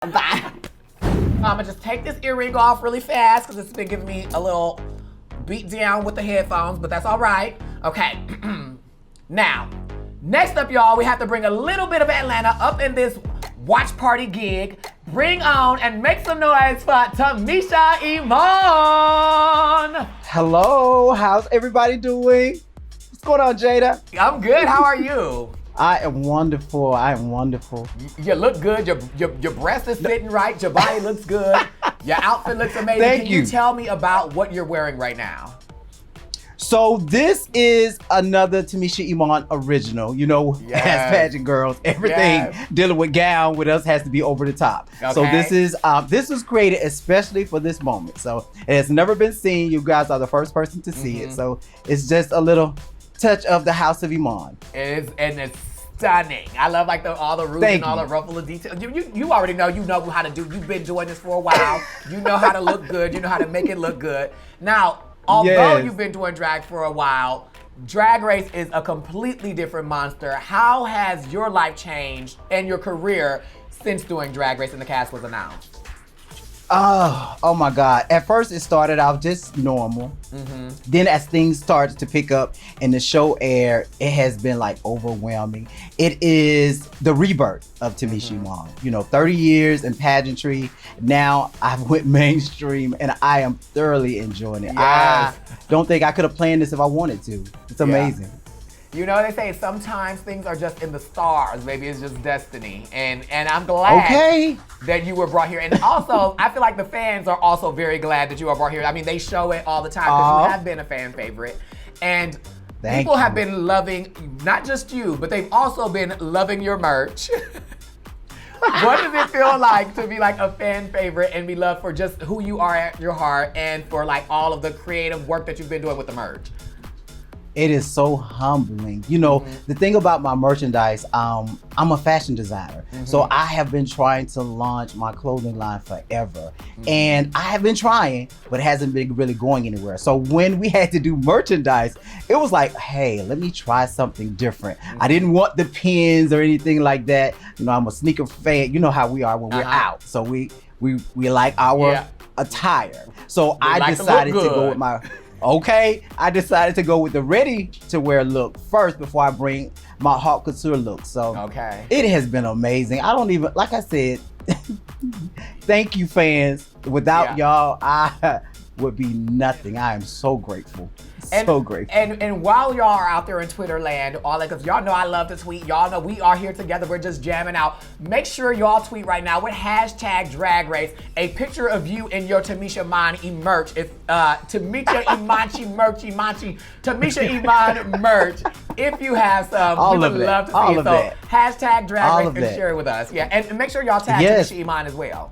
Bye. I'm gonna just take this earring off really fast because it's been giving me a little beat down with the headphones, but that's all right. Okay. Now, next up, y'all, we have to bring a little bit of Atlanta up in this watch party gig. Bring on and make some noise for Tamisha Iman. Hello, how's everybody doing? What's going on, Jaida? I'm good. How are you? I am wonderful. You look good. Your breast is sitting right. Your body looks good. Your outfit looks amazing. Thank Can you. you tell me about what you're wearing right now? So this is another Tamisha Iman original. You know, Yes. as pageant girls, everything Yes. dealing with gown with us has to be over the top. So Okay. this was created especially for this moment. So it has never been seen. You guys are the first person to see it. So it's just a little touch of the House of Iman. And it's stunning. I love like all the rouge and all the ruffle of detail. You already know. You know how to do. You've been doing this for a while. You know how to look good. You know how to make it look good. Now, although Yes. you've been doing drag for a while, Drag Race is a completely different monster. How has your life changed and your career since doing Drag Race and the cast was announced? Oh my God. At first it started out just normal. Then as things started to pick up and the show aired, it has been like overwhelming. It is the rebirth of Tamisha Iman. You know, 30 years in pageantry. Now I went mainstream and I am thoroughly enjoying it. Yes. I don't think I could have planned this if I wanted to. It's amazing. You know, they say sometimes things are just in the stars. Maybe it's just destiny. And I'm glad that you were brought here. And also, I feel like the fans are also very glad that you are brought here. I mean, they show it all the time because you have been a fan favorite. And people have been loving, not just you, but they've also been loving your merch. What does it feel like to be like a fan favorite and be loved for just who you are at your heart and for like all of the creative work that you've been doing with the merch? It is so humbling. You know, the thing about my merchandise, I'm a fashion designer. So I have been trying to launch my clothing line forever. And I have been trying, but it hasn't been really going anywhere. So when we had to do merchandise, it was like, hey, let me try something different. I didn't want the pins or anything like that. You know, I'm a sneaker fan. You know how we are when we're out. So we like our attire. So I decided to go with I decided to go with the ready-to-wear look first before I bring my haute couture look. So it has been amazing. I don't even, like I said, thank you, fans. Without y'all, I would be nothing. I am so grateful. So grateful. And while y'all are out there in Twitter land, all that, because y'all know I love to tweet. Y'all know we are here together. We're just jamming out. Make sure y'all tweet right now with hashtag Drag Race a picture of you in your Tamisha Iman merch. If Tamisha Imanchi Tamisha Iman merch. If you have some, we would love to see it. So hashtag Drag Race and share it with us. Yeah, and make sure y'all tag Tamisha Iman as well.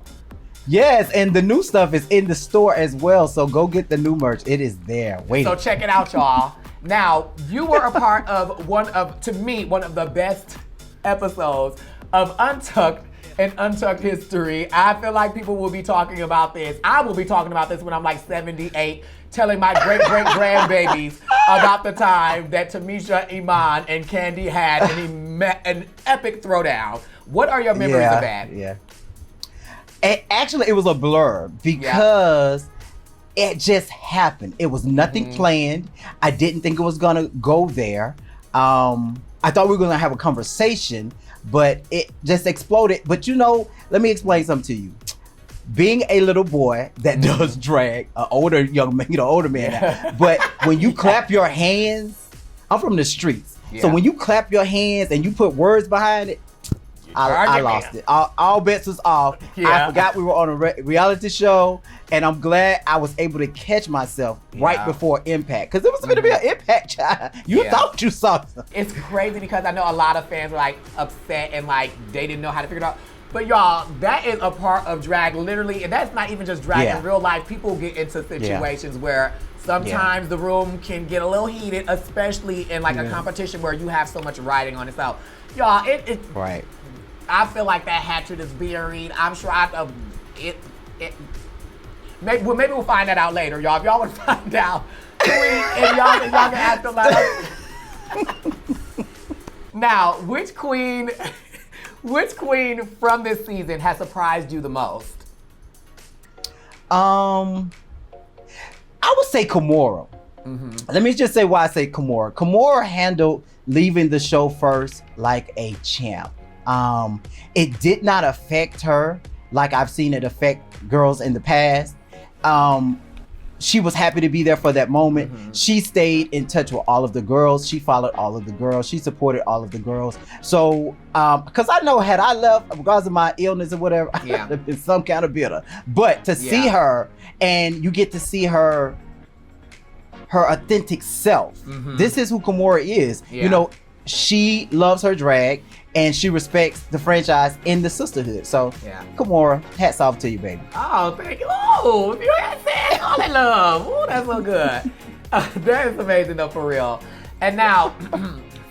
Yes, and the new stuff is in the store as well, so go get the new merch. It is there. Wait. So check it out, y'all. Now, you were a part of one of the best episodes of Untucked and Untucked history. I feel like people will be talking about this. I will be talking about this when I'm like 78, telling my great-great-grandbabies about the time that Tamisha Iman and Kandy had an epic throwdown. What are your memories of that? Yeah. Actually, it was a blur because it just happened. It was nothing planned. I didn't think it was gonna go there. I thought we were gonna have a conversation, but it just exploded. But you know, let me explain something to you. Being a little boy that does drag, an older young man, older man now. But when you clap your hands, I'm from the streets. So when you clap your hands and you put words behind it, I lost it. All bets was off. I forgot we were on a reality show, and I'm glad I was able to catch myself right before Impact, because it was going to be an Impact child. You thought you saw something. It's crazy because I know a lot of fans were like upset and like they didn't know how to figure it out. But y'all, that is a part of drag, literally, and that's not even just drag. In real life, people get into situations where sometimes the room can get a little heated, especially in like a competition where you have so much riding on it. So, y'all, I feel like that hatchet is buried. I'm sure maybe we'll find that out later, y'all. If y'all want to find out, tweet and y'all can ask them. Now, which queen Which queen from this season has surprised you the most? I would say Kimora. Let me just say why I say Kimora. Kimora handled leaving the show first like a champ. It did not affect her like I've seen it affect girls in the past. She was happy to be there for that moment. She stayed in touch with all of the girls. She followed all of the girls. She supported all of the girls. So, because I know had I left, regardless of my illness or whatever, I would have been some kind of bitter. But to see her, and you get to see her authentic self. This is who Kimora is. You know, she loves her drag and she respects the franchise in the sisterhood. So, Kimora, hats off to you, baby. Oh, thank you. Oh, you had said all that love. Oh, that's so good. That is amazing, though, for real. And now,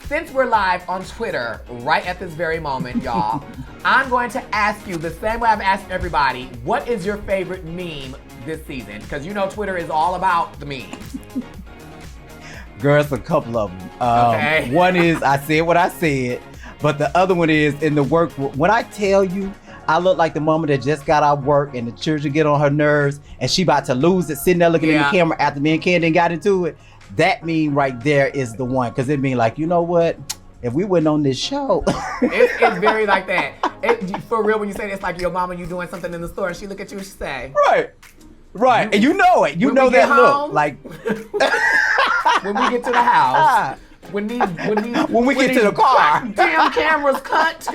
since we're live on Twitter right at this very moment, y'all, I'm going to ask you the same way I've asked everybody, what is your favorite meme this season? Because you know Twitter is all about the memes. Girl, it's a couple of them. Okay. One is I said what I said, but the other one is in the work. When I tell you, I look like the mama that just got out of work and the children get on her nerves and she about to lose it, sitting there looking in the camera after me and Candy got into it. That meme right there is the one, because it mean like, you know what? If we went on this show. It's very like that. For real, when you say it, it's like your mama, you doing something in the store and she look at you and she say. Right. And you know it. You know that look. Like. When we get to the house. When we get to the car. Damn cameras cut.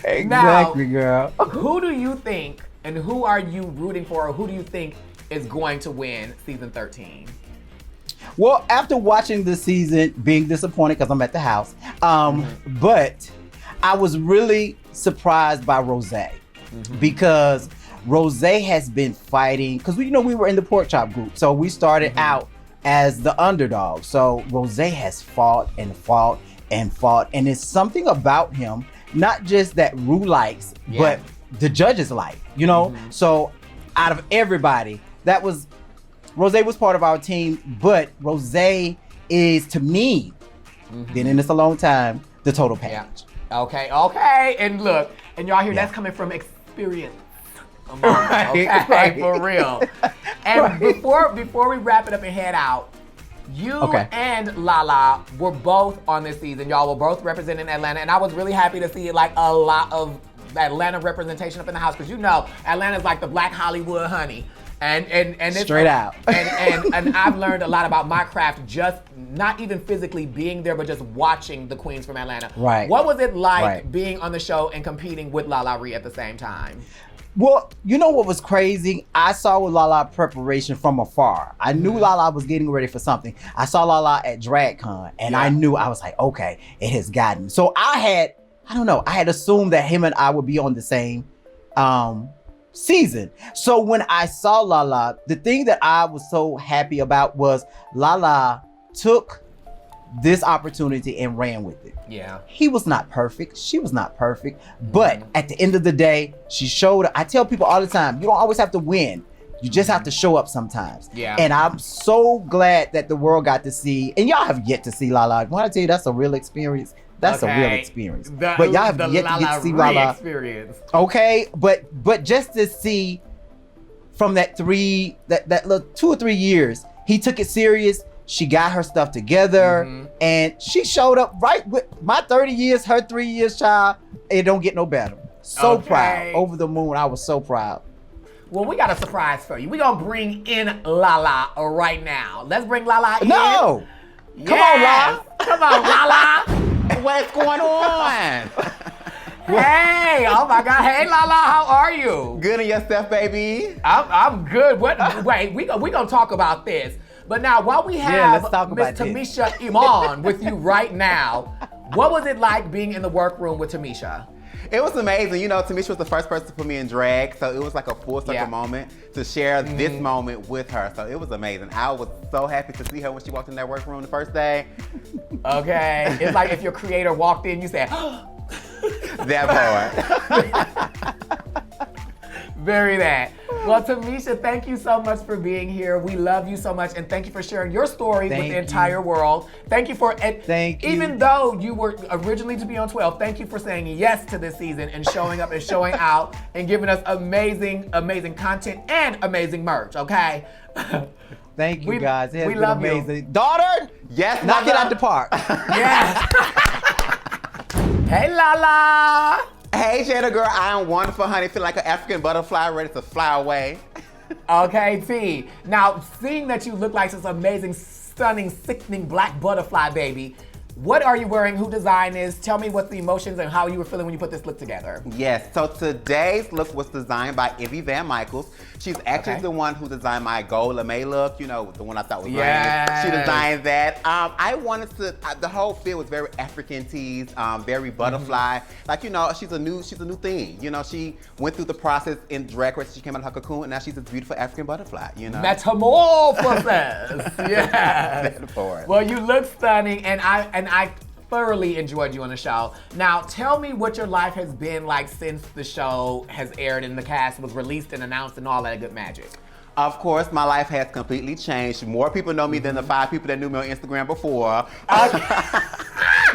Exactly, girl. Who do you think, and who are you rooting for, or who do you think is going to win season 13? Well, after watching this season, being disappointed because I'm at the house, but I was really surprised by Rosé because Rosé has been fighting, because we were in the pork chop group, so we started out as the underdog. So Rosé has fought and fought and fought, and it's something about him, not just that Rue likes, but the judges like, So out of everybody, Rosé was part of our team, but Rosé is, to me, been in this a long time, the total package. Okay. And look, and y'all hear that's coming from experience. Right. For real. And before we wrap it up and head out, you and Lala were both on this season. Y'all were both representing Atlanta, and I was really happy to see like a lot of Atlanta representation up in the house, because Atlanta's like the Black Hollywood, honey. And it's straight out. And I've learned a lot about my craft, just not even physically being there, but just watching the queens from Atlanta. Right. What was it like being on the show and competing with Lala Ree at the same time? Well, you know what was crazy? I saw Lala preparation from afar. I knew Lala was getting ready for something. I saw Lala at DragCon, and I was like, okay, it has gotten. So I had assumed that him and I would be on the same season. So when I saw Lala, the thing that I was so happy about was Lala took this opportunity and ran with it. Yeah. He was not perfect. She was not perfect. But at the end of the day, she showed. I tell people all the time, you don't always have to win. You just have to show up sometimes. Yeah. And I'm so glad that the world got to see, and y'all have yet to see Lala. When I tell you that's a real experience, that's a real experience. But y'all have yet to get to see Lala. Experience. Okay, but just to see from that little 2 or 3 years, he took it serious. She got her stuff together, and she showed up right with my 30 years, her 3 years, child. It don't get no better. So proud. Over the moon. I was so proud. Well, we got a surprise for you. We're going to bring in Lala right now. Let's bring Lala in. No! Come on, Lala. Come on, Lala. What's going on? Hey, oh my God. Hey, Lala, how are you? Good and yourself, baby? I'm good. Wait, we gonna talk about this. But now, while we have Miss Tamisha Iman with you right now, what was it like being in the workroom with Tamisha? It was amazing. Tamisha was the first person to put me in drag, so it was like a full circle moment to share this moment with her. So it was amazing. I was so happy to see her when she walked in that workroom the first day. Okay. It's like if your creator walked in, you said, that part. Very that. Well, Tamisha, thank you so much for being here. We love you so much, and thank you for sharing your story with the entire world. Thank you for even though you were originally to be on 12, thank you for saying yes to this season and showing up and showing out and giving us amazing, amazing content and amazing merch, okay? Thank you, guys. It has been love amazing. You. Daughter, yes, knock it out the park. Yes. Hey, Lala. Hey, Jaida girl, I am wonderful, honey. Feel like an African butterfly ready to fly away. Okay, T. Now, seeing that you look like this amazing, stunning, sickening black butterfly baby, what are you wearing? Who designed this? Tell me what the emotions and how you were feeling when you put this look together. Yes, so today's look was designed by Ivy Van Michaels. She's actually the one who designed my gold lame look, you know, the one I thought was great. She designed that. I wanted to, the whole feel was very African tees, very butterfly. Like, you know, she's a new thing. You know, she went through the process in Drag Race. She came out of her cocoon, and now she's this beautiful African butterfly, you know. Metamorphosis. Yes. Metaphor. Well, you look stunning, and I thoroughly enjoyed you on the show. Now, tell me what your life has been like since the show has aired and the cast was released and announced and all that good magic. Of course, my life has completely changed. More people know me than the 5 people that knew me on Instagram before.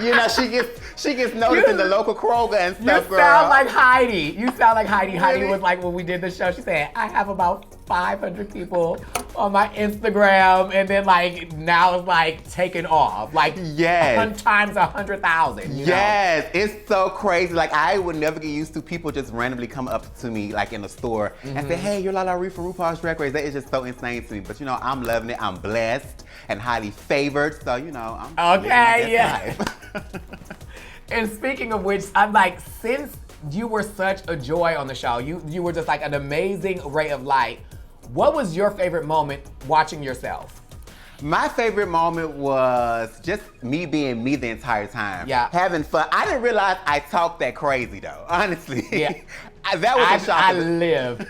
You know, she gets noticed in the local Kroger and stuff, girl. You sound like Heidi. You sound like Heidi. Heidi was like, when we did the show, she said, I have about 500 people on my Instagram, and then like now it's like taken off. Like times 100,000. Yes, it's so crazy. Like I would never get used to people just randomly come up to me like in the store and say, hey, you're Lala Ree from RuPaul's Drag Race. That is just so insane to me. But you know, I'm loving it. I'm blessed and highly favored. So you know, I'm And speaking of which, I'm like, since you were such a joy on the show, you were just like an amazing ray of light. What was your favorite moment watching yourself? My favorite moment was just me being me the entire time. Yeah. Having fun. I didn't realize I talked that crazy though, honestly. Yeah. That was a shock. I lived.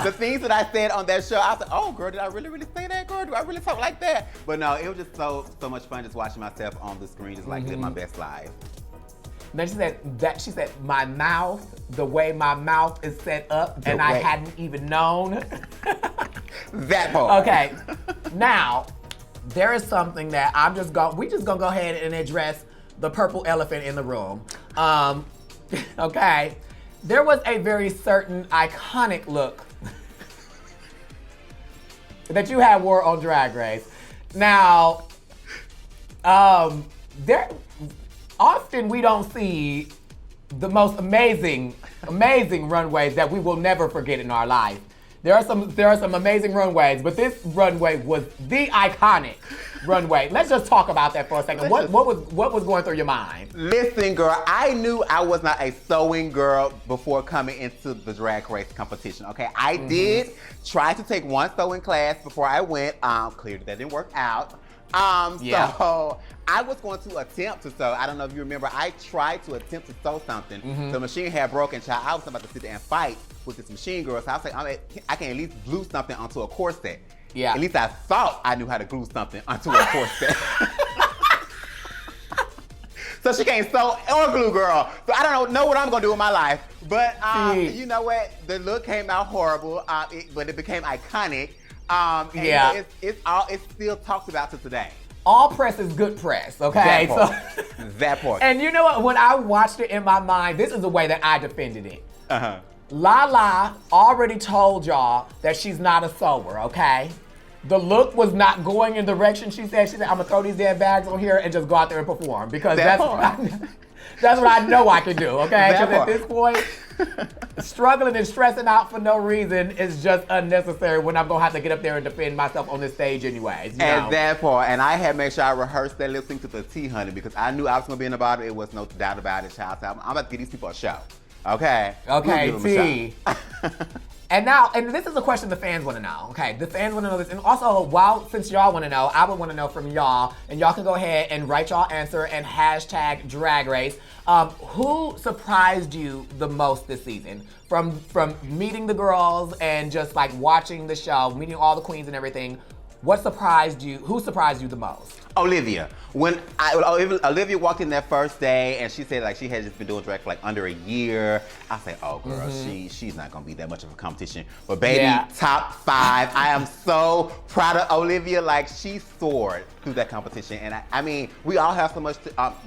The things that I said on that show, I was like, oh girl, did I really say that, girl? Do I really talk like that? But no, it was just so much fun just watching myself on the screen, just like live my best life. Then she said my mouth, the way my mouth is set up, and I hadn't even known. That part. Okay. Now, there is something that we just gonna go ahead and address the purple elephant in the room. Okay. There was a very certain iconic look that you had wore on Drag Race. Now, often we don't see the most amazing runways that we will never forget in our life. There are some amazing runways, but this runway was the iconic runway. Let's just talk about that for a second. What was going through your mind? Listen, girl, I knew I was not a sewing girl before coming into the Drag Race competition, okay? I did try to take one sewing class before I went. Clearly that didn't work out. So I was going to attempt to sew. I don't know if you remember, I tried to attempt to sew something. The machine had broken, child. I was about to sit there and fight with this machine girl. So I was like, I can at least glue something onto a corset. Yeah. At least I thought I knew how to glue something onto a corset. So she can't sew or glue, girl. So I don't know what I'm gonna do with my life. But you know what? The look came out horrible, but it became iconic. It's still talked about to today. All press is good press, okay? That part. And you know what? When I watched it in my mind, this is the way that I defended it. Lala already told y'all that she's not a sewer, okay? The look was not going in the direction she said, I'm gonna throw these damn bags on here and just go out there and perform because that's what I know I can do, okay? Because at this point, struggling and stressing out for no reason is just unnecessary when I'm gonna have to get up there and defend myself on this stage anyways. And that part, and I had made sure I rehearsed that lip sync to the T, honey, because I knew I was gonna be in the bottom. It was no doubt about it, child. So I'm about to give these people a show. Okay. Okay, T. And this is a question the fans want to know. Okay, the fans want to know this. And also, since y'all want to know, I would want to know from y'all. And y'all can go ahead and write y'all answer and hashtag Drag Race. Who surprised you the most this season? From meeting the girls and just like watching the show, meeting all the queens and everything. what surprised you? Who surprised you the most? Olivia. When Olivia walked in that first day and she said like she had just been doing drag for like under a year, I said, oh girl, she's not gonna be that much of a competition. But baby, top 5. I am so proud of Olivia. Like she soared through that competition. And I mean, we all have so much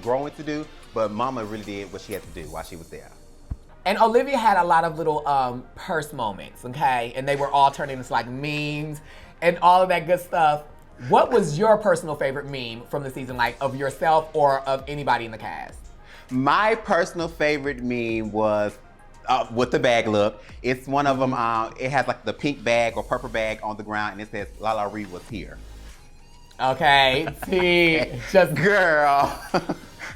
growing to do, but Mama really did what she had to do while she was there. And Olivia had a lot of little purse moments, okay? And they were all turning into like memes and all of that good stuff. What was your personal favorite meme from the season, like of yourself or of anybody in the cast? My personal favorite meme was with the bag look. It's one of them, it has like the pink bag or purple bag on the ground and it says, Lala Ree was here. Okay, see, just girl.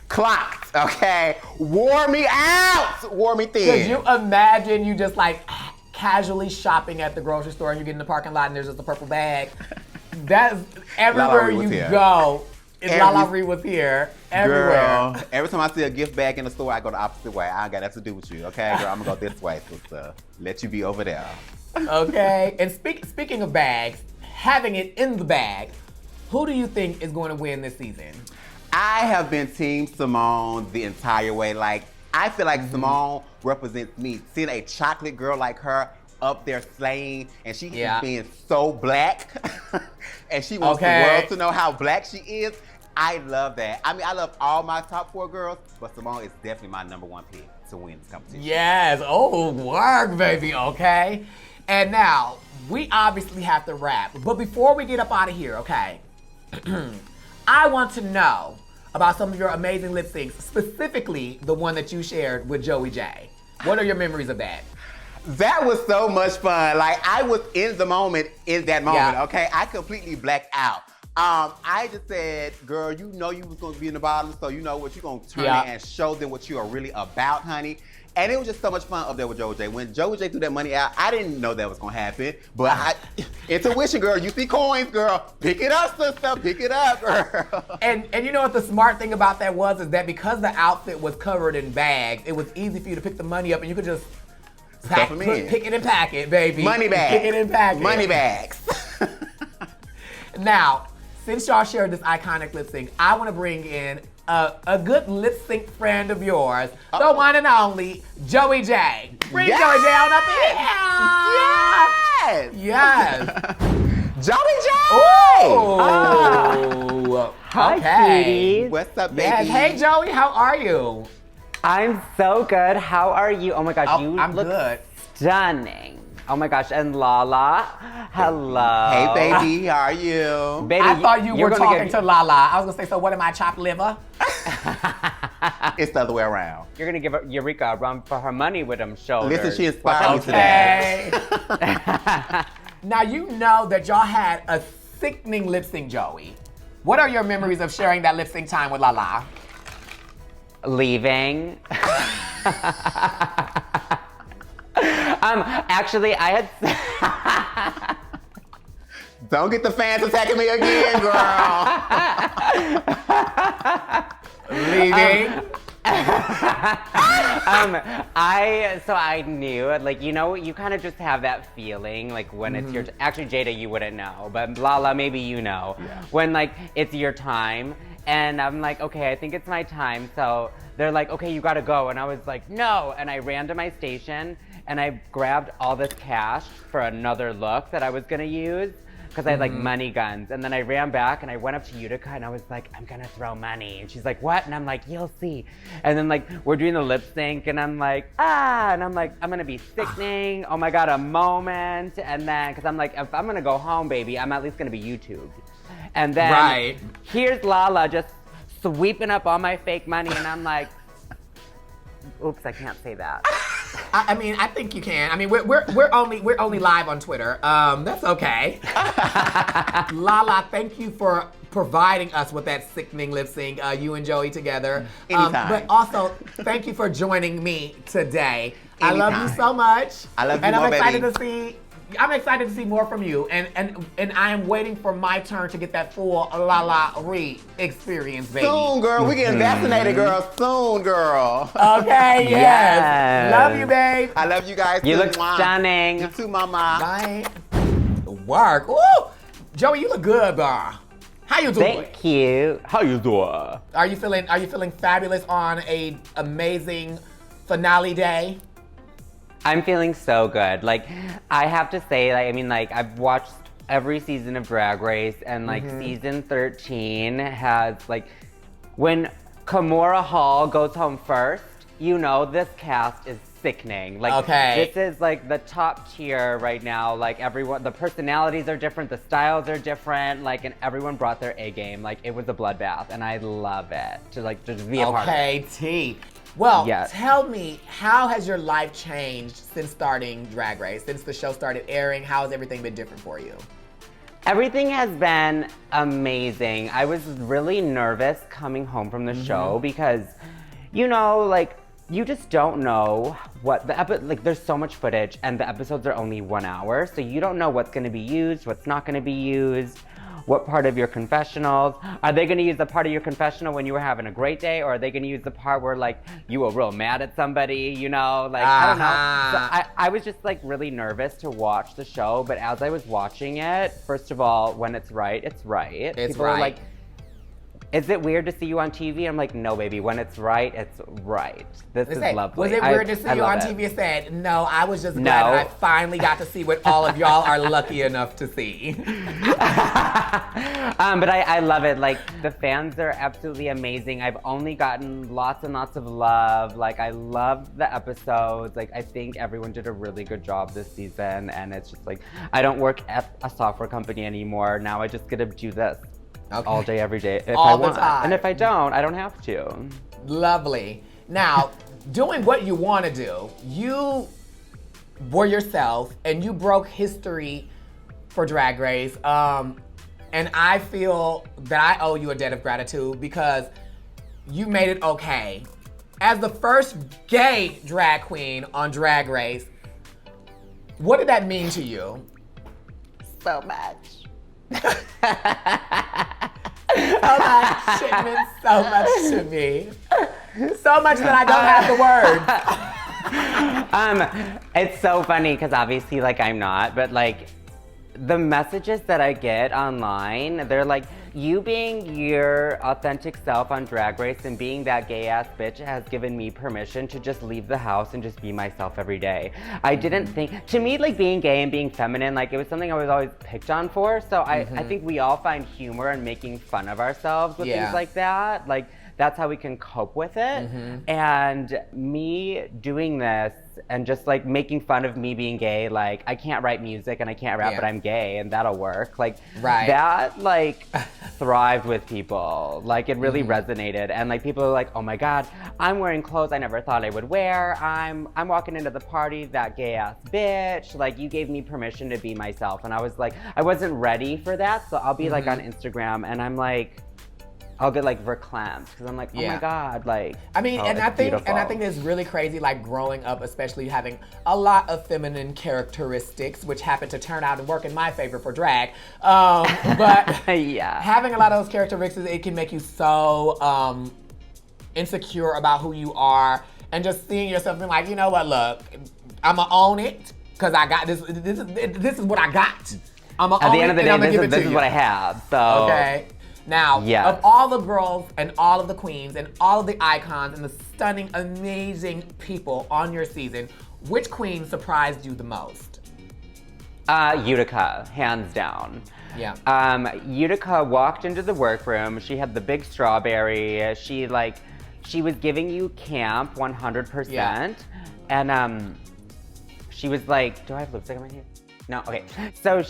Clocked, okay? Wore me out, wore me thin. Could you imagine you just like casually shopping at the grocery store and you get in the parking lot and there's just a purple bag? That's everywhere you go. Lala Ree was here. Everywhere. Girl, every time I see a gift bag in the store, I go the opposite way. I ain't got nothing to do with you, okay? Girl, I'm gonna go this way, sister. Let you be over there. Okay, and speaking of bags, having it in the bag, who do you think is going to win this season? I have been Team Simone the entire way. Like, I feel like Simone represents me. Seeing a chocolate girl like her up there slaying, and she is being so black, and she wants the world to know how black she is. I love that. I mean, I love all my top 4 girls, but Simone is definitely my #1 pick to win this competition. Yes, oh, work, baby, okay? And now, we obviously have to wrap, but before we get up out of here, okay, I want to know about some of your amazing lip syncs, specifically the one that you shared with Joey J. What are your memories of that? That was so much fun. Like, I was in the moment, okay? I completely blacked out. I just said, girl, you know you was gonna be in the bottom, so you know what, you're gonna turn it and show them what you are really about, honey. And it was just so much fun up there with Joey J. When Joey J threw that money out, I didn't know that was gonna happen. But intuition, girl, you see coins, girl. Pick it up, sister, pick it up, girl. And you know what the smart thing about that was, is that because the outfit was covered in bags, it was easy for you to pick the money up and you could just pick it and pack it, baby. Money bags. Pick it and pack it. Money bags. Now, since y'all shared this iconic lip sync, I want to bring in a good lip sync friend of yours, the one and only Joey J. Bring Joey J on up here. Yes. Yes. Joey J. Oh. Hi, okay. cuties. What's up, baby? Yes. Hey, Joey, how are you? I'm so good. How are you? Oh my gosh, you I'm look good. stunning. Oh my gosh, and Lala, hello. Hey, baby, how are you? Baby, I thought you were talking give, to Lala. I was gonna say, so what am I, chopped liver? It's the other way around. You're gonna give Eureka a run for her money with them shoulders. Listen, she inspired me today. Now, you know that y'all had a sickening lip sync, Joey. What are your memories of sharing that lip sync time with Lala? Leaving. Actually, I had. Don't get the fans attacking me again, girl. Leaving. I knew, like, you know, you kind of just have that feeling, like when it's your. Actually, Jaida, you wouldn't know, but Lala, maybe you know, when like it's your time. And I'm like, okay, I think it's my time. So they're like, okay, you gotta go. And I was like, no. And I ran to my station and I grabbed all this cash for another look that I was gonna use because I had like money guns. And then I ran back and I went up to Utica and I was like, I'm gonna throw money. And she's like, what? And I'm like, you'll see. And then like, we're doing the lip sync and I'm like, and I'm like, I'm gonna be sickening. Oh my God, a moment. And then, cause I'm like, if I'm gonna go home, baby, I'm at least gonna be YouTubed. And then here's Lala just sweeping up all my fake money, and I'm like, oops, I can't say that. I mean, I think you can. I mean, we're only live on Twitter. That's okay. Lala, thank you for providing us with that sickening lip sync, you and Joey together. Anytime. But also, thank you for joining me today. Anytime. I love you so much. I love you and more, I'm excited baby. to see. I'm excited to see more from you, and I am waiting for my turn to get that full Lala Ree experience, baby. Soon, girl. We getting vaccinated, girl. Soon, girl. Okay, yes. Love you, babe. I love you guys. You too. look stunning. You too, mama. Bye. Work. Woo! Joey, you look good, bro. How you doing? Thank you. How you doing? Are you feeling fabulous on a amazing finale day? I'm feeling so good. Like, I have to say, like, I mean, like, I've watched every season of Drag Race, and like season 13 has like, when Kimora Hall goes home first, you know this cast is sickening. Like, this is like the top tier right now. Like, everyone, the personalities are different, the styles are different, like, and everyone brought their A game. Like, it was a bloodbath, and I love it to like just be a part of it. Okay, T. Well, tell me, how has your life changed since starting Drag Race? Since the show started airing, how has everything been different for you? Everything has been amazing. I was really nervous coming home from the show because, you know, like, you just don't know what like, there's so much footage and the episodes are only 1 hour, so you don't know what's gonna be used, what's not gonna be used, what part of your confessionals. Are they gonna use the part of your confessional when you were having a great day, or are they gonna use the part where like you were real mad at somebody, you know? Like, I don't know. So I was just like really nervous to watch the show, but as I was watching it, first of all, when it's right, it's right. People are like, is it weird to see you on TV? I'm like, no, baby. When it's right, it's right. This is lovely. Was it weird to see you on TV? And said, no, I was just glad I finally got to see what all of y'all are lucky enough to see. But I love it. Like, the fans are absolutely amazing. I've only gotten lots and lots of love. Like, I love the episodes. Like, I think everyone did a really good job this season. And it's just like, I don't work at a software company anymore. Now I just get to do this. All day, every day, if I want. And if I don't have to. Lovely. Now, doing what you want to do, you were yourself and you broke history for Drag Race. And I feel that I owe you a debt of gratitude because you made it okay. As the first gay drag queen on Drag Race, what did that mean to you? So much. So much. It meant so much to me. So much that I don't have the words. It's so funny because obviously, like, I'm not, but like, the messages that I get online, they're like, you being your authentic self on Drag Race and being that gay ass bitch has given me permission to just leave the house and just be myself every day. I didn't think, to me, like, being gay and being feminine, like, it was something I was always picked on for. So I think we all find humor in making fun of ourselves with things like that. Like, that's how we can cope with it. And me doing this and just like making fun of me being gay, like, I can't write music and I can't rap, but I'm gay and that'll work. Like, that like thrived with people. Like, it really resonated. And like, people are like, oh my God, I'm wearing clothes I never thought I would wear. I'm walking into the party, that gay ass bitch. Like, you gave me permission to be myself. And I was like, I wasn't ready for that. So I'll be like on Instagram and I'm like, I'll get like verklempt because I'm like, oh my God, like. I mean, and I think it's really crazy, like growing up, especially having a lot of feminine characteristics, which happen to turn out and work in my favor for drag. But having a lot of those characteristics, it can make you so insecure about who you are, and just seeing yourself being like, you know what, look, I'ma own it because I got this. This is what I got. I'ma own it. At the end of the day, this is what I have. So. Okay. Now, of all the girls and all of the queens and all of the icons and the stunning, amazing people on your season, which queen surprised you the most? Utica, hands down. Utica walked into the workroom. She had the big strawberry. She was giving you camp 100%. And she was like, do I have lipstick on my hair? No, okay. So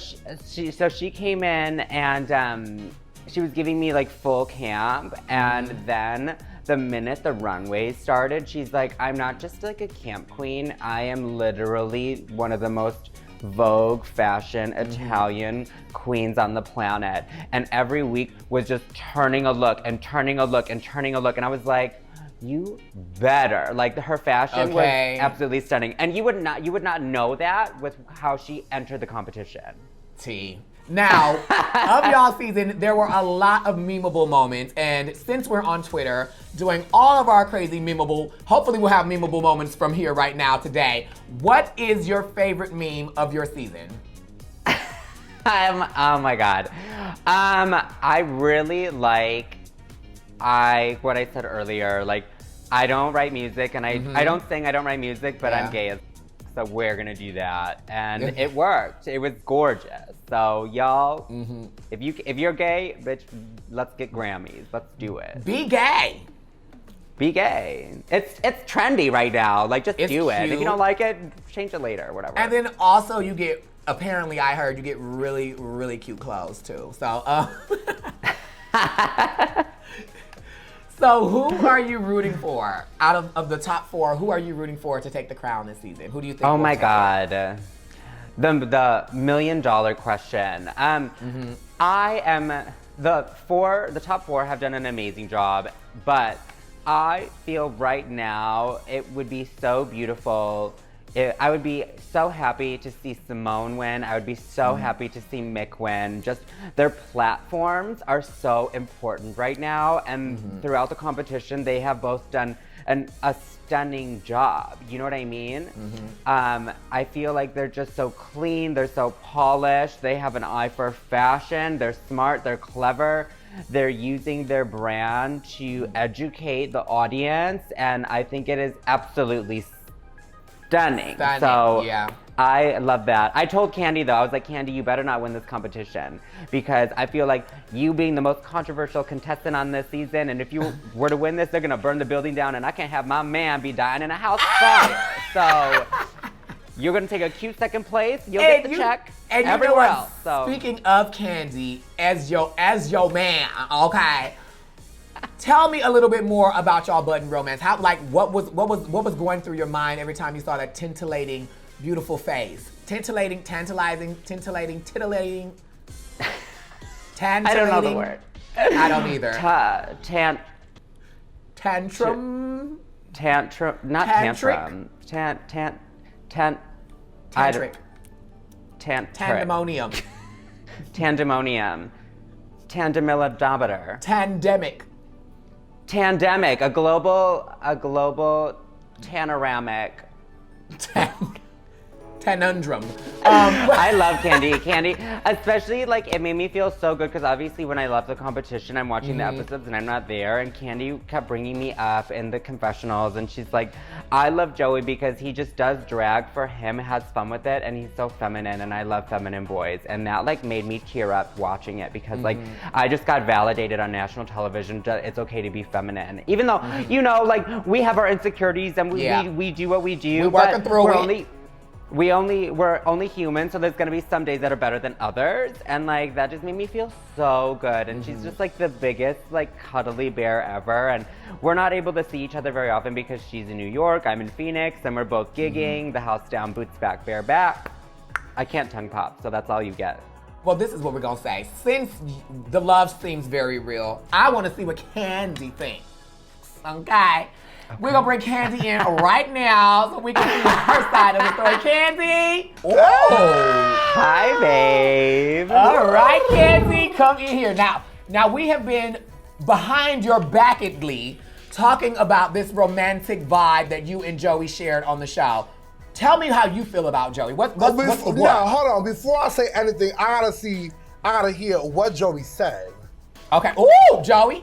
she came in and she was giving me like full camp, and then the minute the runway started, she's like, I'm not just like a camp queen, I am literally one of the most Vogue fashion Italian queens on the planet. And every week was just turning a look and turning a look and turning a look. And I was like, you better. Like, her fashion was absolutely stunning. And you would not know that with how she entered the competition. Now, of y'all season, there were a lot of memeable moments, and since we're on Twitter doing all of our crazy memeable, hopefully we'll have memeable moments from here right now today. What is your favorite meme of your season? Oh my God. I really like, what I said earlier, like, I don't write music and I don't sing, I don't write music, but I'm gay as so we're gonna do that. And it worked. It was gorgeous. So y'all, if you're gay, bitch, let's get Grammys. Let's do it. Be gay. Be gay. It's trendy right now. Like, just do it. Cute. If you don't like it, change it later, whatever. And then also you get, apparently I heard you get really, really cute clothes too. So, so who are you rooting for? Out of the top 4, who are you rooting for to take the crown this season? Who do you think? Oh will my take God. it? The $1 million question. I am, the top 4 have done an amazing job, but I feel right now it would be so beautiful. I would be so happy to see Simone win. I would be so happy to see Mick win. Just their platforms are so important right now, and throughout the competition, they have both done a stunning job. You know what I mean? I feel like they're just so clean. They're so polished. They have an eye for fashion. They're smart. They're clever. They're using their brand to educate the audience, and I think it is absolutely stunning. So yeah. I love that. I told Kandy though, I was like, Kandy, you better not win this competition, because I feel like you being the most controversial contestant on this season, and if you were to win this, they're gonna burn the building down, and I can't have my man be dying in a house fire. So you're gonna take a cute second place. You'll get the check and everywhere else. So speaking of Kandy, as your man, okay. Tell me a little bit more about y'all budding romance. How, like, what was going through your mind every time you saw that titillating, beautiful face? Titillating, tantalizing, titillating. I don't know the word. I don't either. Tantrum. Not Tantric? tantrum. Tantric. Tandemonium. Tandemilodometer. Tandemic. A global tanoramic. Conundrum. I love Kandy, especially, like, it made me feel so good because obviously when I left the competition, I'm watching the episodes and I'm not there, and Kandy kept bringing me up in the confessionals, and she's like, I love Joey because he just does drag for him, has fun with it, and he's so feminine, and I love feminine boys, and that, like, made me tear up watching it because like I just got validated on national television that it's okay to be feminine, even though you know, like, we have our insecurities and we do what we do. We're working through it. We're only human, so there's gonna be some days that are better than others, and like that just made me feel so good. And she's just like the biggest, like, cuddly bear ever. And we're not able to see each other very often because she's in New York, I'm in Phoenix, and we're both gigging. The house down, boots back, bear back. I can't tongue pop, so that's all you get. Well, this is what we're gonna say. Since the love seems very real, I want to see what Kandy thinks. Okay. We're gonna bring Kandy in right now so we can see her side of the story. Kandy! Oh! Hi, babe. All right, Kandy, come in here. Now we have been behind your backedly talking about this romantic vibe that you and Joey shared on the show. Tell me how you feel about Joey. What's the what? Yeah, hold on. Before I say anything, I gotta hear what Joey said. Okay. Ooh, Joey.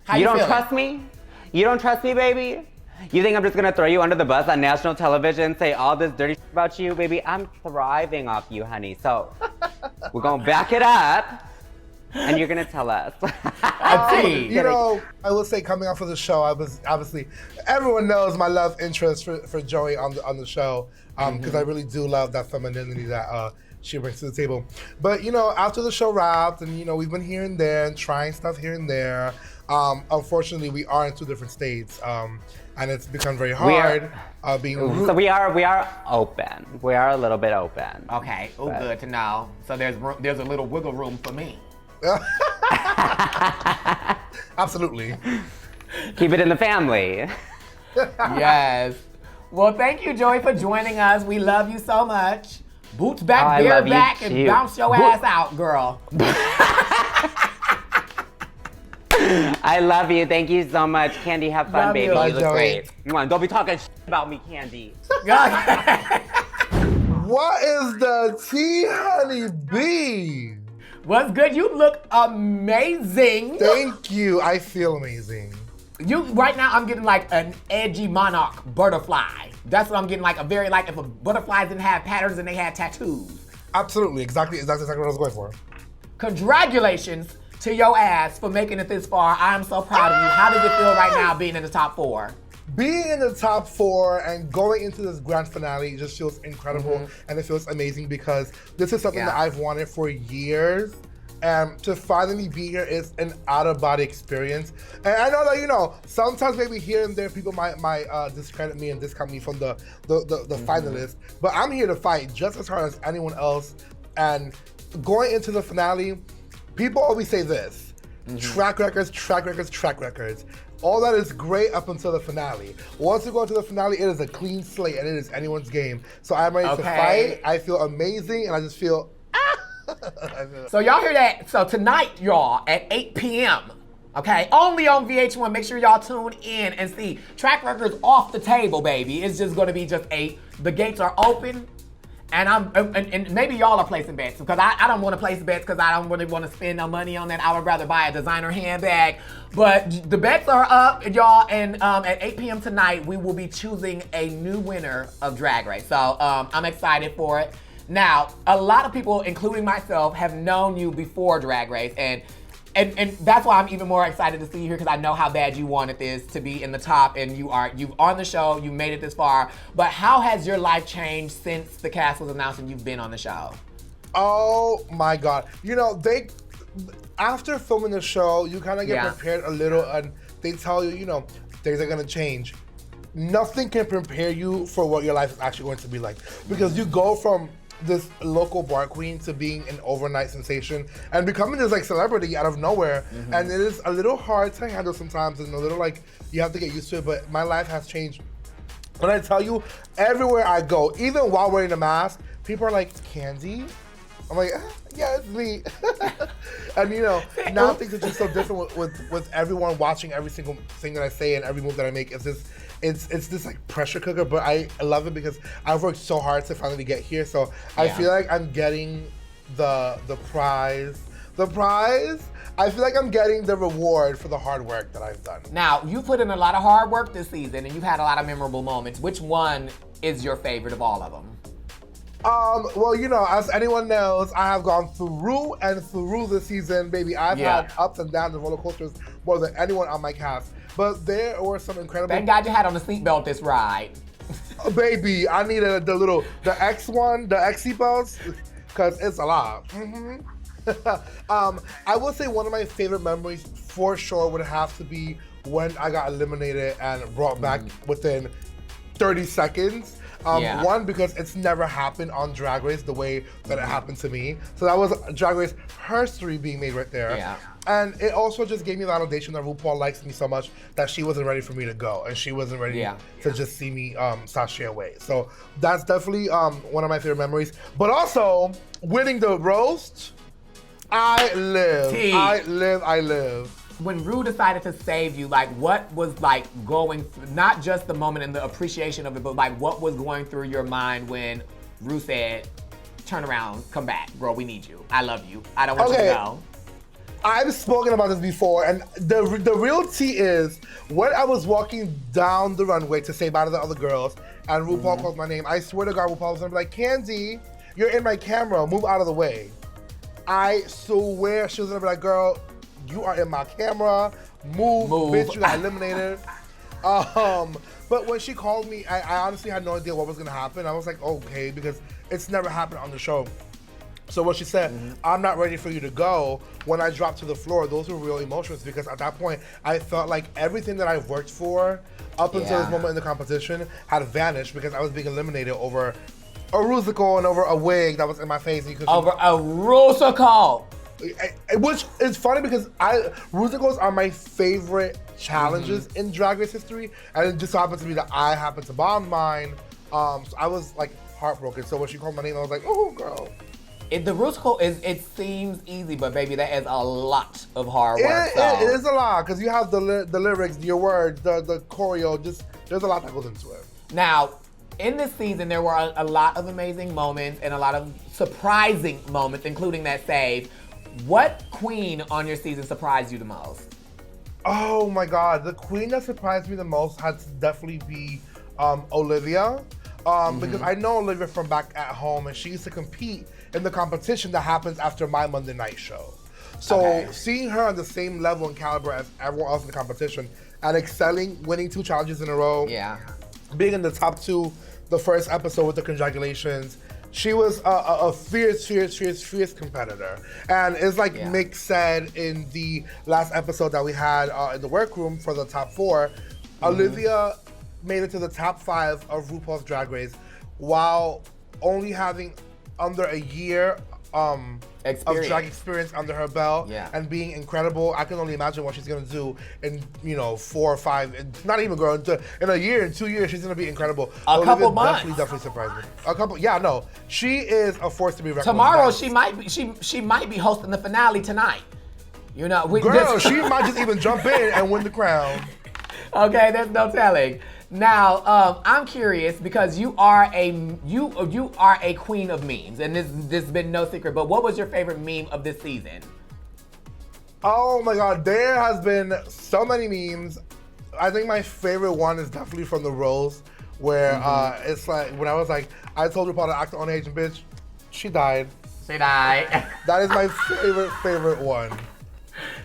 How you don't feeling? Trust me? You don't trust me, baby? You think I'm just gonna throw you under the bus on national television, say all this dirty shit about you, baby? I'm thriving off you, honey. So we're gonna back it up, and you're gonna tell us. You know, I will say, coming off of the show, I was obviously, everyone knows my love interest for Joey on the show, because I really do love that femininity that she brings to the table. But you know, after the show wrapped, and you know, we've been here and there and trying stuff here and there. Unfortunately, we are in 2 different states, and it's become very hard being. So we are open. We are a little bit open. Okay. Oh, good to know. So there's a little wiggle room for me. Absolutely. Keep it in the family. Yes. Well, thank you, Joey, for joining us. We love you so much. Boots back, bear back, and bounce your ass out, girl. I love you. Thank you so much. Kandy, have fun, Love baby. you. Bye, You look Joey. great. Don't be talking about me, Kandy. What is the tea, honey bee? What's good? You look amazing. Thank you. I feel amazing. You right now, I'm getting like an edgy monarch butterfly. That's what I'm getting, like a very like if a butterfly didn't have patterns and they had tattoos. Absolutely, exactly what I was going for. Congratulations to your ass for making it this far. I am so proud of you. How does it feel right now being in the top 4? Being in the top 4 and going into this grand finale just feels incredible, and it feels amazing because this is something that I've wanted for years. And to finally be here is an out-of-body experience. And I know that, you know, sometimes maybe here and there people might discredit me and discount me from the finalists, but I'm here to fight just as hard as anyone else. And going into the finale, people always say this, track records, track records, track records. All that is great up until the finale. Once you go into the finale, it is a clean slate and it is anyone's game. So I'm ready to fight. I feel amazing and I just feel, So y'all hear that? So tonight, y'all, at 8 p.m., okay, only on VH1. Make sure y'all tune in and see. Track records off the table, baby. It's just gonna be just 8. The gates are open, and maybe y'all are placing bets because I don't want to place bets because I don't really want to spend no money on that. I would rather buy a designer handbag. But the bets are up, y'all, and at 8 p.m. tonight, we will be choosing a new winner of Drag Race. So I'm excited for it. Now, a lot of people, including myself, have known you before Drag Race, and that's why I'm even more excited to see you here because I know how bad you wanted this to be in the top, and you've on the show, you made it this far. But how has your life changed since the cast was announced and you've been on the show? oh my God. You know, after filming the show, you kind of get prepared a little, and they tell you, you know, things are gonna change. Nothing can prepare you for what your life is actually going to be like because you go from this local bar queen to being an overnight sensation and becoming this like celebrity out of nowhere. And it is a little hard to handle sometimes and a little like you have to get used to it, but my life has changed. When I tell you, everywhere I go, even while wearing a mask, people are like, Kandy? I'm like, yeah, it's me. And you know, now things are just so different with everyone watching every single thing that I say and every move that I make. It's this like pressure cooker, but I love it because I've worked so hard to finally get here. So I feel like I'm getting the prize. The prize? I feel like I'm getting the reward for the hard work that I've done. Now, you put in a lot of hard work this season and you've had a lot of memorable moments. Which one is your favorite of all of them? Well, you know, as anyone knows, I have gone through and through this season, baby. I've had ups and downs and roller coasters more than anyone on my cast. But there were some incredible. Thank God you had on a seatbelt this ride. Baby, I needed the X one, the X seatbelts, because it's a lot. I will say one of my favorite memories for sure would have to be when I got eliminated and brought back within 30 seconds. One, because it's never happened on Drag Race the way that it happened to me. So that was Drag Race history being made right there. Yeah. And it also just gave me the validation that RuPaul likes me so much that she wasn't ready for me to go. And she wasn't ready to just see me sashay away. So that's definitely one of my favorite memories. But also, winning the roast, I live. I live. When Ru decided to save you, like what was like going through, not just the moment and the appreciation of it, but like what was going through your mind when Ru said, turn around, come back, bro, we need you. I love you. I don't want you to go. I've spoken about this before, and the real tea is when I was walking down the runway to say bye to the other girls, and RuPaul called my name, I swear to God, RuPaul was gonna be like, Kandy, you're in my camera, move out of the way. I swear she was gonna be like, girl, you are in my camera, move. Bitch, you got eliminated. But when she called me, I honestly had no idea what was gonna happen. I was like, okay, because it's never happened on the show. So when she said, I'm not ready for you to go, when I dropped to the floor, those were real emotions because at that point, I felt like everything that I've worked for up until this moment in the competition had vanished because I was being eliminated over a rusical and over a wig that was in my face. And over a rusical! Which is funny because rusicals are my favorite challenges in Drag Race history, and it just so happens to be that I happened to bomb mine. So I was like heartbroken. So when she called my name, I was like, oh, girl. The rusical it seems easy, but baby, that is a lot of hard work. It is a lot because you have the lyrics, your words, the choreo. Just there's a lot that goes into it. Now, in this season, there were a lot of amazing moments and a lot of surprising moments, including that save. What queen on your season surprised you the most? Oh my God, the queen that surprised me the most had to definitely be Olivia. Because I know Olivia from back at home, and she used to compete in the competition that happens after my Monday night show. So seeing her on the same level and caliber as everyone else in the competition and excelling, winning 2 challenges in a row, being in the top 2 the first episode with the congratulations, she was a fierce competitor. And it's like Mick said in the last episode that we had in the workroom for the top 4, Olivia made it to the top 5 of RuPaul's Drag Race while only having under a year of drag experience under her belt and being incredible. I can only imagine what she's gonna do in 4 or 5, not even girl, in a year, in 2 years, she's gonna be incredible. A couple months. Definitely surprised me. She is a force to be reckoned with. Tomorrow she might be hosting the finale tonight. She might just even jump in and win the crown. Okay, there's no telling. Now, I'm curious because you are a queen of memes, and this has been no secret. But what was your favorite meme of this season? Oh my God, there has been so many memes. I think my favorite one is definitely from the Rose, where it's like when I was like, I told RuPaul to act on Asian bitch, she died. She died. That is my favorite one.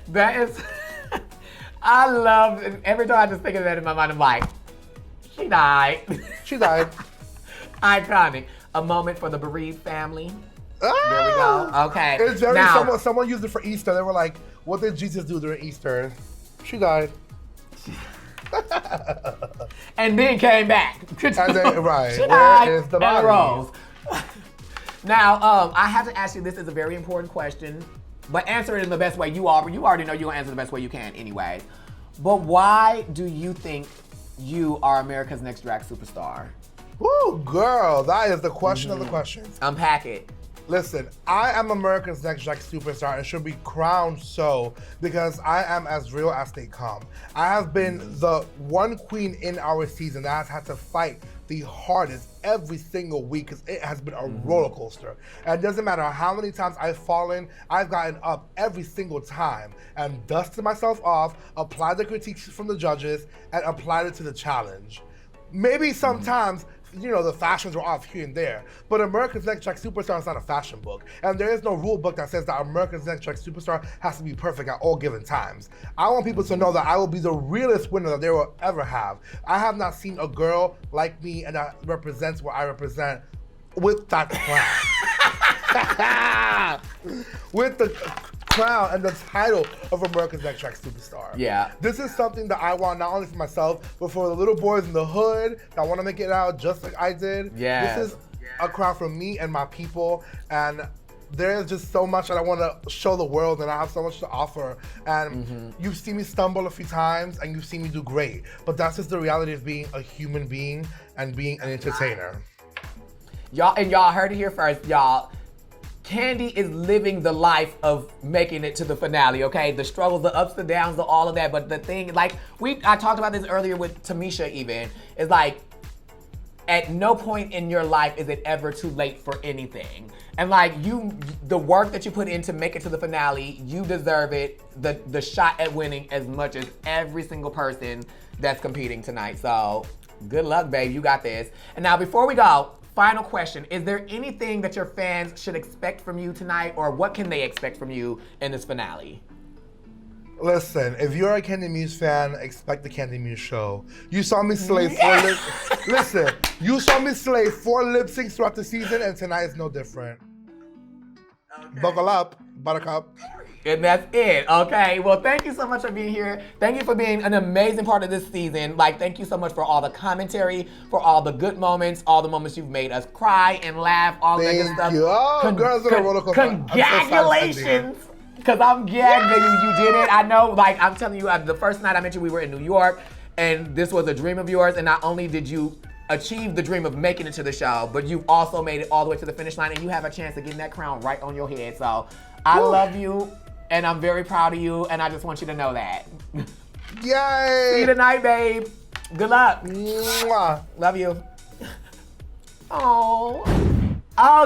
That is, I love. Every time I just think of that in my mind, I'm like. She died. She died. Iconic. A moment for the bereaved family. There we go. Okay. It's very someone used it for Easter. They were like, what did Jesus do during Easter? She died. And then came back. And then, right. She died Where is the and body? rose. Now, I have to ask you, this is a very important question, but answer it in the best way you already know you're going to answer the best way you can anyway. But why do you think you are America's Next Drag Superstar? Woo, girl, that is the question of the questions. Unpack it. Listen, I am America's Next Drag Superstar and should be crowned so because I am as real as they come. I have been the one queen in our season that has had to fight the hardest every single week because it has been a roller coaster. And it doesn't matter how many times I've fallen, I've gotten up every single time and dusted myself off, applied the critiques from the judges, and applied it to the challenge. Maybe sometimes, the fashions were off here and there, but America's Next Drag Superstar is not a fashion book. And there is no rule book that says that America's Next Drag Superstar has to be perfect at all given times. I want people to know that I will be the realest winner that they will ever have. I have not seen a girl like me and that represents what I represent with that crown. With the crown and the title of America's Next Drag Superstar. Yeah. This is something that I want not only for myself, but for the little boys in the hood that want to make it out just like I did. Yeah. This is a crown for me and my people, and there is just so much that I want to show the world, and I have so much to offer. And you've seen me stumble a few times, and you've seen me do great. But that's just the reality of being a human being and being an entertainer. Y'all heard it here first, y'all. Kandy is living the life of making it to the finale, okay? The struggles, the ups, the downs, the all of that. But the thing, I talked about this earlier with Tamisha even, is like, at no point in your life is it ever too late for anything. And the work that you put in to make it to the finale, you deserve it, the shot at winning as much as every single person that's competing tonight. So good luck, babe, you got this. And now before we go, final question. Is there anything that your fans should expect from you tonight, or what can they expect from you in this finale? Listen, if you're a Kandy Muse fan, expect the Kandy Muse show. You saw me slay 4 Listen, you saw me slay 4 lip syncs throughout the season, and tonight is no different. Okay. Buckle up, buttercup. And that's it, okay? Well, thank you so much for being here. Thank you for being an amazing part of this season. Thank you so much for all the commentary, for all the good moments, all the moments you've made us cry and laugh, all that good stuff. Thank you. Oh, girls in a roller coaster. Congratulations. Because I'm gagged, baby, you did it. I know, I'm telling you, the first night I met you, we were in New York, and this was a dream of yours, and not only did you achieve the dream of making it to the show, but you've also made it all the way to the finish line, and you have a chance of getting that crown right on your head. So I love you. And I'm very proud of you, and I just want you to know that. Yay! See you tonight, babe. Good luck. Mwah. Love you. Oh. Oh,